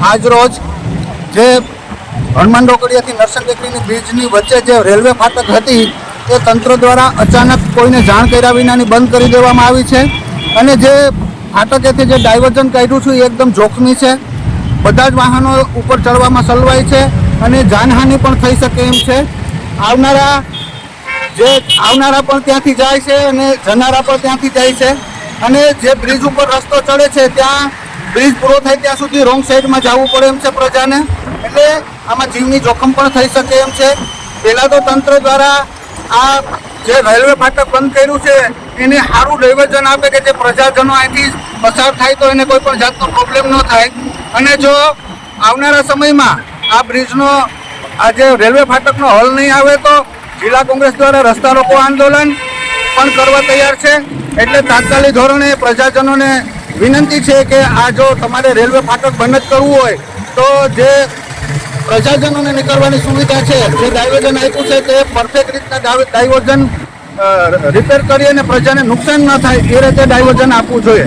આજ રોજ જે હનુમાન ડોકડિયાથી નરસણ ટેકરીની બ્રિજની વચ્ચે જે રેલવે ફાટક હતી એ તંત્ર દ્વારા અચાનક કોઈને જાણ કર્યા વિનાની બંધ કરી દેવામાં આવી છે અને જે ફાટકેથી જે ડાયવર્ઝન કાઢ્યું છે એ એકદમ જોખમી છે. બધા જ વાહનો ઉપર ચડવામાં સલવાય છે અને જાનહાનિ પણ થઈ શકે એમ છે. આવનારા પણ ત્યાંથી જાય છે અને જનારા પણ ત્યાંથી જાય છે અને જે બ્રિજ ઉપર રસ્તો ચડે છે ત્યાં બ્રિજ પૂરો થાય ત્યાં સુધી રોંગ સાઈડમાં જવું પડે એમ છે પ્રજાને. એટલે આમાં જીવની જોખમ પણ થઈ શકે એમ છે. પહેલાં તો તંત્ર દ્વારા આ જે રેલવે ફાટક બંધ કર્યું છે એને સારું ડાયવર્ઝન આપે કે જે પ્રજાજનો અહીંથી પસાર થાય તો એને કોઈ પણ જાતનો પ્રોબ્લેમ ન થાય. અને જો આવનારા સમયમાં આ બ્રિજનો આ જે રેલવે ફાટકનો હલ નહીં આવે તો જિલ્લા કોંગ્રેસ દ્વારા રસ્તા રોકો આંદોલન પણ કરવા તૈયાર છે. એટલે તાત્કાલિક ધોરણે પ્રજાજનોને વિનંતી છે કે આ જો તમારે રેલવે ફાટક બંધ જ કરવું હોય તો જે પ્રજાજનોને નીકળવાની સુવિધા છે, જે ડાયવર્ઝન આપ્યું છે તે પરફેક્ટ રીતના ડાયવર્ઝન રિપેર કરી અને પ્રજાને નુકસાન ન થાય એ રીતે ડાયવર્ઝન આપવું જોઈએ.